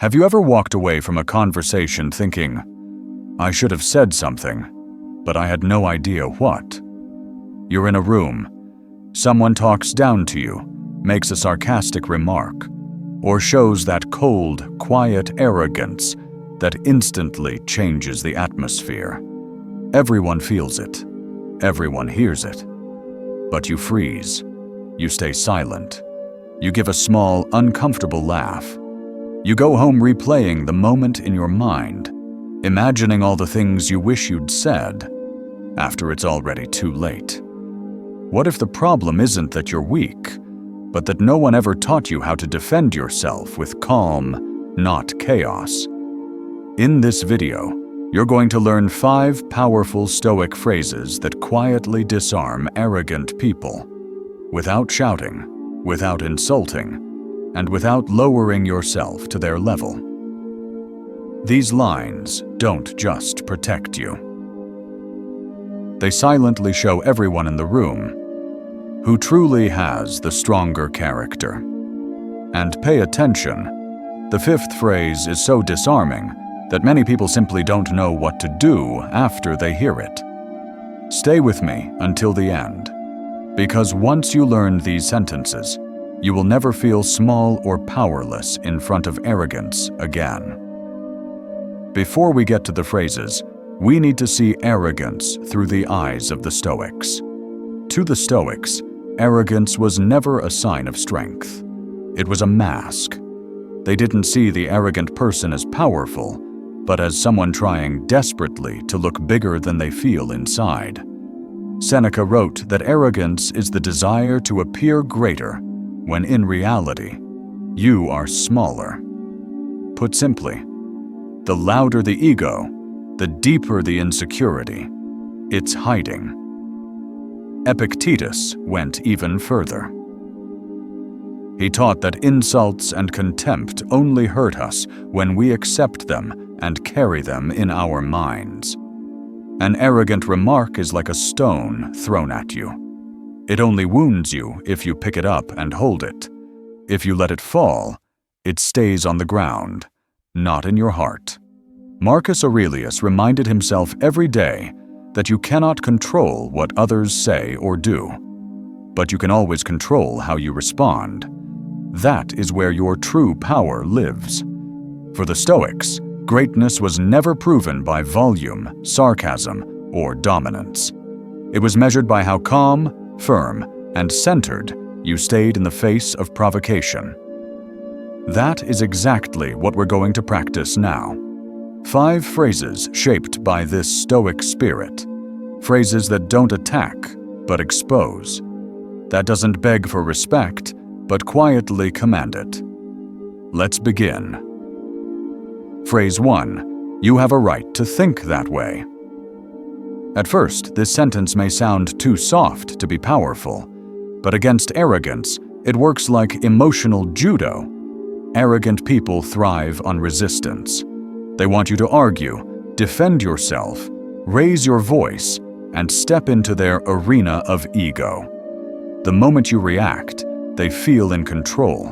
Have you ever walked away from a conversation thinking, "I should have said something, but I had no idea what"? You're in a room. Someone talks down to you, makes a sarcastic remark, or shows that cold, quiet arrogance that instantly changes the atmosphere. Everyone feels it. Everyone hears it. But you freeze. You stay silent. You give a small, uncomfortable laugh. You go home replaying the moment in your mind, imagining all the things you wish you'd said, after it's already too late. What if the problem isn't that you're weak, but that no one ever taught you how to defend yourself with calm, not chaos? In this video, you're going to learn 5 powerful Stoic phrases that quietly disarm arrogant people, without shouting, without insulting, and without lowering yourself to their level. These lines don't just protect you. They silently show everyone in the room who truly has the stronger character. And pay attention, the 5th phrase is so disarming that many people simply don't know what to do after they hear it. Stay with me until the end, because once you learn these sentences, you will never feel small or powerless in front of arrogance again. Before we get to the phrases, we need to see arrogance through the eyes of the Stoics. To the Stoics, arrogance was never a sign of strength. It was a mask. They didn't see the arrogant person as powerful, but as someone trying desperately to look bigger than they feel inside. Seneca wrote that arrogance is the desire to appear greater, when in reality, you are smaller. Put simply, the louder the ego, the deeper the insecurity. It's hiding. Epictetus went even further. He taught that insults and contempt only hurt us when we accept them and carry them in our minds. An arrogant remark is like a stone thrown at you. It only wounds you if you pick it up and hold it. If you let it fall, it stays on the ground, not in your heart. Marcus Aurelius reminded himself every day that you cannot control what others say or do, but you can always control how you respond. That is where your true power lives. For the Stoics, greatness was never proven by volume, sarcasm, or dominance. It was measured by how calm, firm, and centered you stayed in the face of provocation. That is exactly what we're going to practice now. 5 phrases shaped by this Stoic spirit. Phrases that don't attack, but expose. That doesn't beg for respect, but quietly command it. Let's begin. Phrase 1. You have a right to think that way. At first, this sentence may sound too soft to be powerful, but against arrogance, it works like emotional judo. Arrogant people thrive on resistance. They want you to argue, defend yourself, raise your voice, and step into their arena of ego. The moment you react, they feel in control.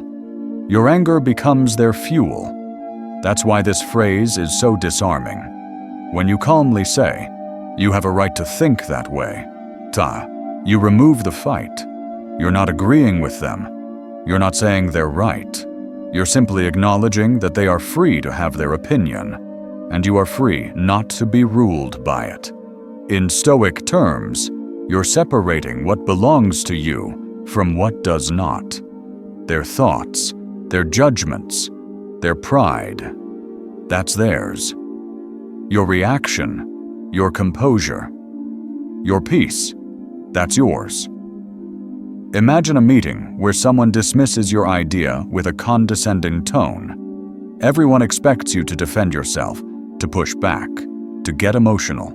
Your anger becomes their fuel. That's why this phrase is so disarming. When you calmly say, "You have a right to think that way," you remove the fight. You're not agreeing with them. You're not saying they're right. You're simply acknowledging that they are free to have their opinion, and you are free not to be ruled by it. In Stoic terms, you're separating what belongs to you from what does not. Their thoughts, their judgments, their pride, that's theirs. Your reaction, your composure, your peace, that's yours. Imagine a meeting where someone dismisses your idea with a condescending tone. Everyone expects you to defend yourself, to push back, to get emotional.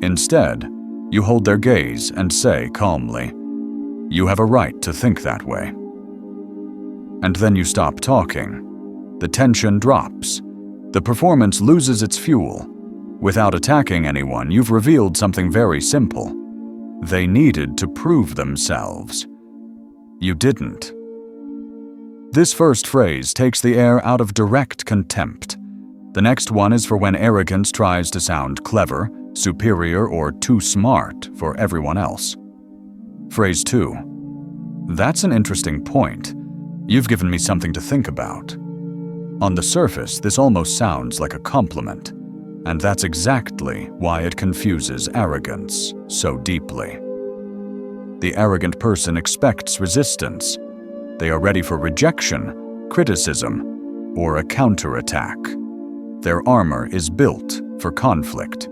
Instead, you hold their gaze and say calmly, "You have a right to think that way." And then you stop talking. The tension drops. The performance loses its fuel. Without attacking anyone, you've revealed something very simple. They needed to prove themselves. You didn't. This first phrase takes the air out of direct contempt. The next one is for when arrogance tries to sound clever, superior, or too smart for everyone else. Phrase 2. That's an interesting point. You've given me something to think about. On the surface, this almost sounds like a compliment, and that's exactly why it confuses arrogance so deeply. The arrogant person expects resistance. They are ready for rejection, criticism, or a counterattack. Their armor is built for conflict.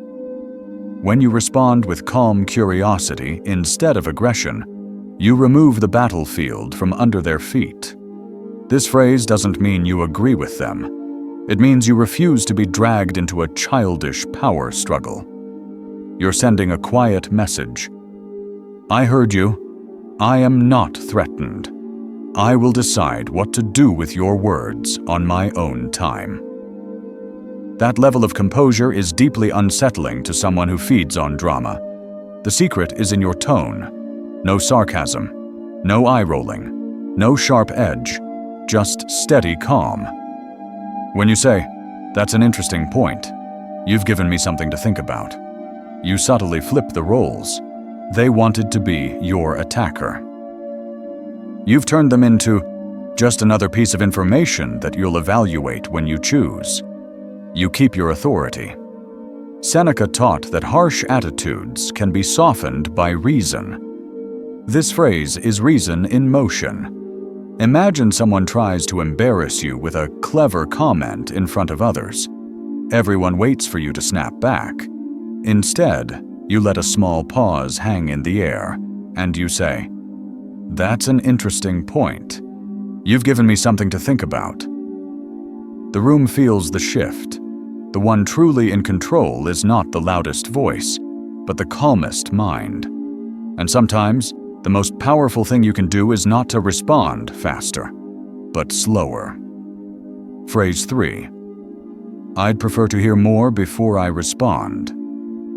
When you respond with calm curiosity instead of aggression, you remove the battlefield from under their feet. This phrase doesn't mean you agree with them. It means you refuse to be dragged into a childish power struggle. You're sending a quiet message. I heard you. I am not threatened. I will decide what to do with your words on my own time. That level of composure is deeply unsettling to someone who feeds on drama. The secret is in your tone. No sarcasm, no eye-rolling, no sharp edge, just steady calm. When you say, "That's an interesting point. You've given me something to think about," you subtly flip the roles. They wanted to be your attacker. You've turned them into just another piece of information that you'll evaluate when you choose. You keep your authority. Seneca taught that harsh attitudes can be softened by reason. This phrase is reason in motion. Imagine someone tries to embarrass you with a clever comment in front of others. Everyone waits for you to snap back. Instead, you let a small pause hang in the air, and you say, "That's an interesting point. You've given me something to think about." The room feels the shift. The one truly in control is not the loudest voice, but the calmest mind. And sometimes, the most powerful thing you can do is not to respond faster, but slower. Phrase 3. I'd prefer to hear more before I respond.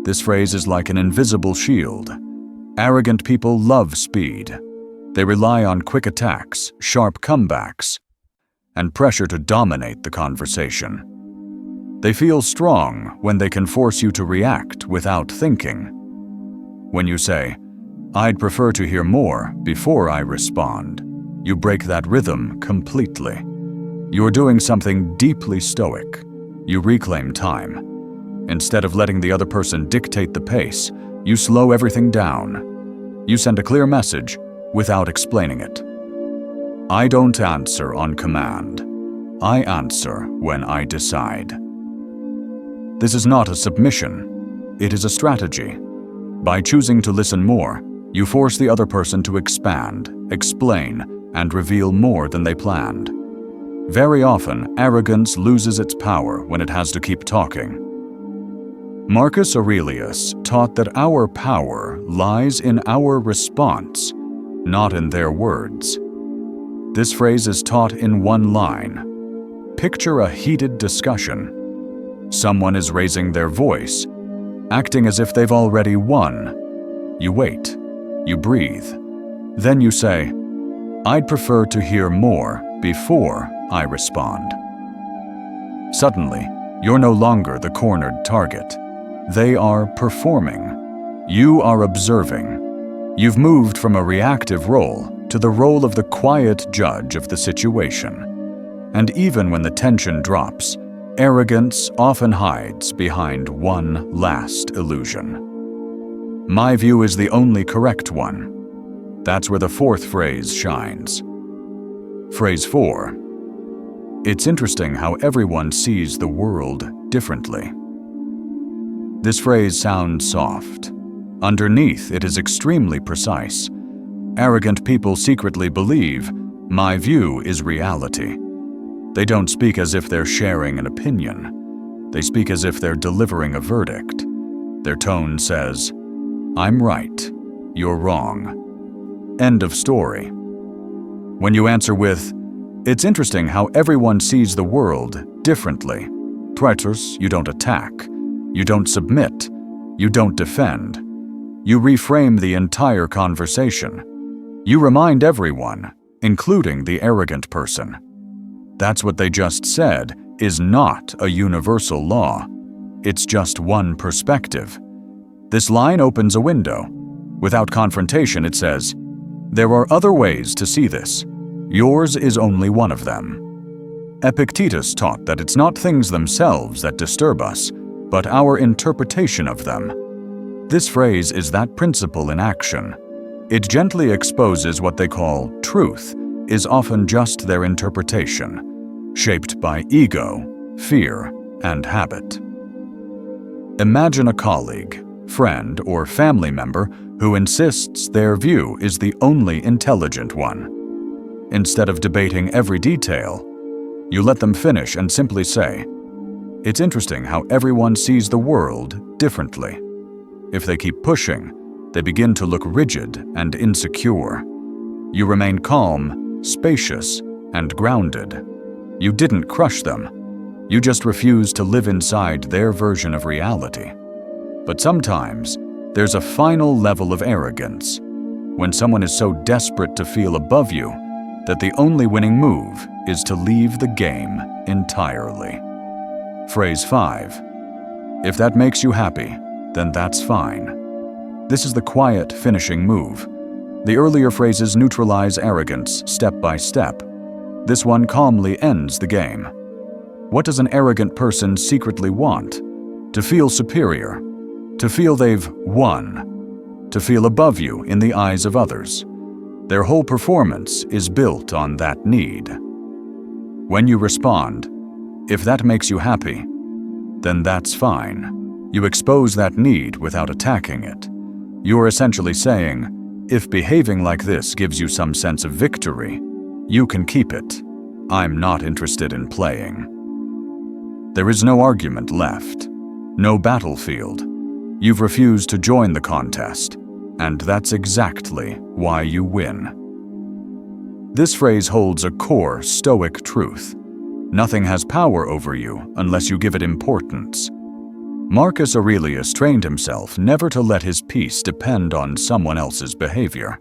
This phrase is like an invisible shield. Arrogant people love speed. They rely on quick attacks, sharp comebacks, and pressure to dominate the conversation. They feel strong when they can force you to react without thinking. When you say, "I'd prefer to hear more before I respond," you break that rhythm completely. You're doing something deeply Stoic. You reclaim time. Instead of letting the other person dictate the pace, you slow everything down. You send a clear message without explaining it. I don't answer on command. I answer when I decide. This is not a submission. It is a strategy. By choosing to listen more, you force the other person to expand, explain, and reveal more than they planned. Very often, arrogance loses its power when it has to keep talking. Marcus Aurelius taught that our power lies in our response, not in their words. This phrase is taught in one line. Picture a heated discussion. Someone is raising their voice, acting as if they've already won. You wait. You breathe. Then you say, "I'd prefer to hear more before I respond." Suddenly, you're no longer the cornered target. They are performing. You are observing. You've moved from a reactive role to the role of the quiet judge of the situation. And even when the tension drops, arrogance often hides behind one last illusion. My view is the only correct one. That's where the fourth phrase shines. Phrase 4. It's interesting how everyone sees the world differently. This phrase sounds soft. Underneath, it is extremely precise. Arrogant people secretly believe, my view is reality. They don't speak as if they're sharing an opinion. They speak as if they're delivering a verdict. Their tone says, I'm right, you're wrong. End of story. When you answer with, it's interesting how everyone sees the world differently. Traitors, you don't attack. You don't submit. You don't defend. You reframe the entire conversation. You remind everyone, including the arrogant person. That's what they just said is not a universal law. It's just one perspective. This line opens a window. Without confrontation, it says, "There are other ways to see this. Yours is only one of them." Epictetus taught that it's not things themselves that disturb us, but our interpretation of them. This phrase is that principle in action. It gently exposes what they call truth is often just their interpretation, shaped by ego, fear, and habit. Imagine a colleague, friend, or family member who insists their view is the only intelligent one. Instead of debating every detail, you let them finish and simply say, "It's interesting how everyone sees the world differently." If they keep pushing, they begin to look rigid and insecure. You remain calm, spacious, and grounded. You didn't crush them. You just refuse to live inside their version of reality. But sometimes, there's a final level of arrogance, when someone is so desperate to feel above you that the only winning move is to leave the game entirely. Phrase 5. If that makes you happy, then that's fine. This is the quiet finishing move. The earlier phrases neutralize arrogance step by step. This one calmly ends the game. What does an arrogant person secretly want? To feel superior, to feel they've won, to feel above you in the eyes of others. Their whole performance is built on that need. When you respond, "If that makes you happy, then that's fine," you expose that need without attacking it. You are essentially saying, "If behaving like this gives you some sense of victory, you can keep it. I'm not interested in playing." There is no argument left, no battlefield. You've refused to join the contest, and that's exactly why you win. This phrase holds a core Stoic truth. Nothing has power over you unless you give it importance. Marcus Aurelius trained himself never to let his peace depend on someone else's behavior.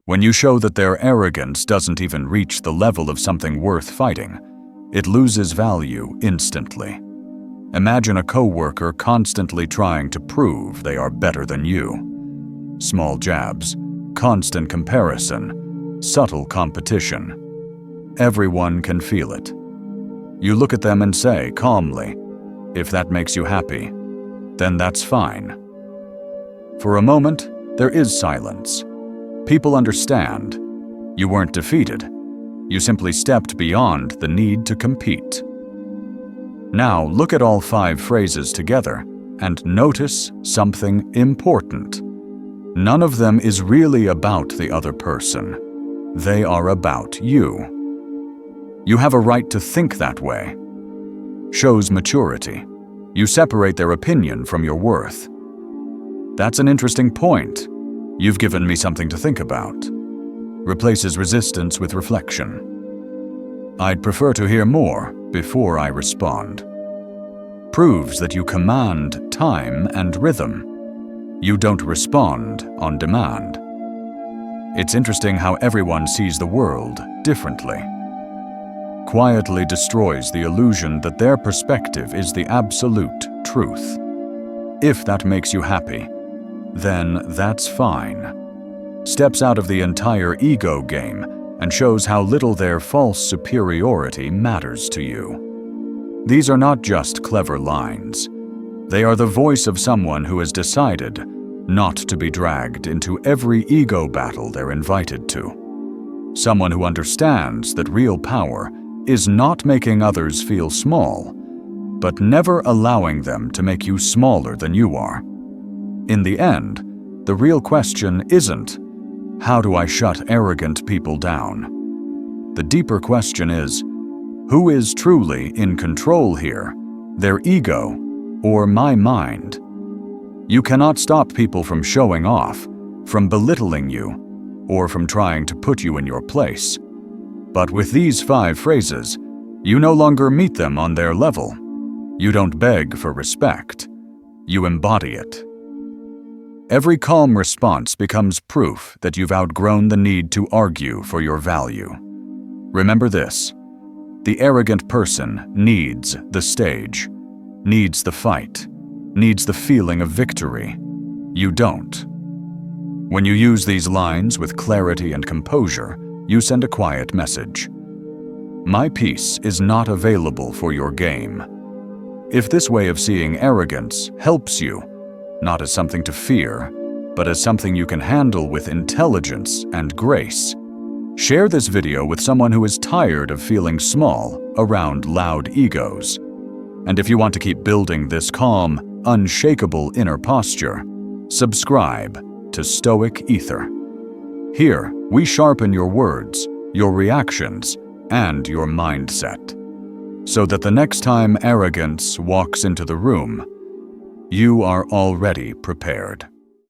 When you show that their arrogance doesn't even reach the level of something worth fighting, it loses value instantly. Imagine a coworker constantly trying to prove they are better than you. Small jabs, constant comparison, subtle competition. Everyone can feel it. You look at them and say calmly, "If that makes you happy, then that's fine." For a moment, there is silence. People understand. You weren't defeated. You simply stepped beyond the need to compete. Now look at all 5 phrases together and notice something important. None of them is really about the other person. They are about you. You have a right to think that way. Shows maturity. You separate their opinion from your worth. That's an interesting point. You've given me something to think about. Replaces resistance with reflection. I'd prefer to hear more before I respond. Proves that you command time and rhythm. You don't respond on demand. It's interesting how everyone sees the world differently. Quietly destroys the illusion that their perspective is the absolute truth. If that makes you happy, then that's fine. Steps out of the entire ego game and shows how little their false superiority matters to you. These are not just clever lines. They are the voice of someone who has decided not to be dragged into every ego battle they're invited to. Someone who understands that real power is not making others feel small, but never allowing them to make you smaller than you are. In the end, the real question isn't, how do I shut arrogant people down? The deeper question is, who is truly in control here, their ego or my mind? You cannot stop people from showing off, from belittling you, or from trying to put you in your place. But with these 5 phrases, you no longer meet them on their level. You don't beg for respect. You embody it. Every calm response becomes proof that you've outgrown the need to argue for your value. Remember this: the arrogant person needs the stage, needs the fight, needs the feeling of victory. You don't. When you use these lines with clarity and composure, you send a quiet message. My piece is not available for your game. If this way of seeing arrogance helps you, not as something to fear, but as something you can handle with intelligence and grace, share this video with someone who is tired of feeling small around loud egos. And if you want to keep building this calm, unshakable inner posture, subscribe to Stoic Ether. Here, we sharpen your words, your reactions, and your mindset, so that the next time arrogance walks into the room, you are already prepared.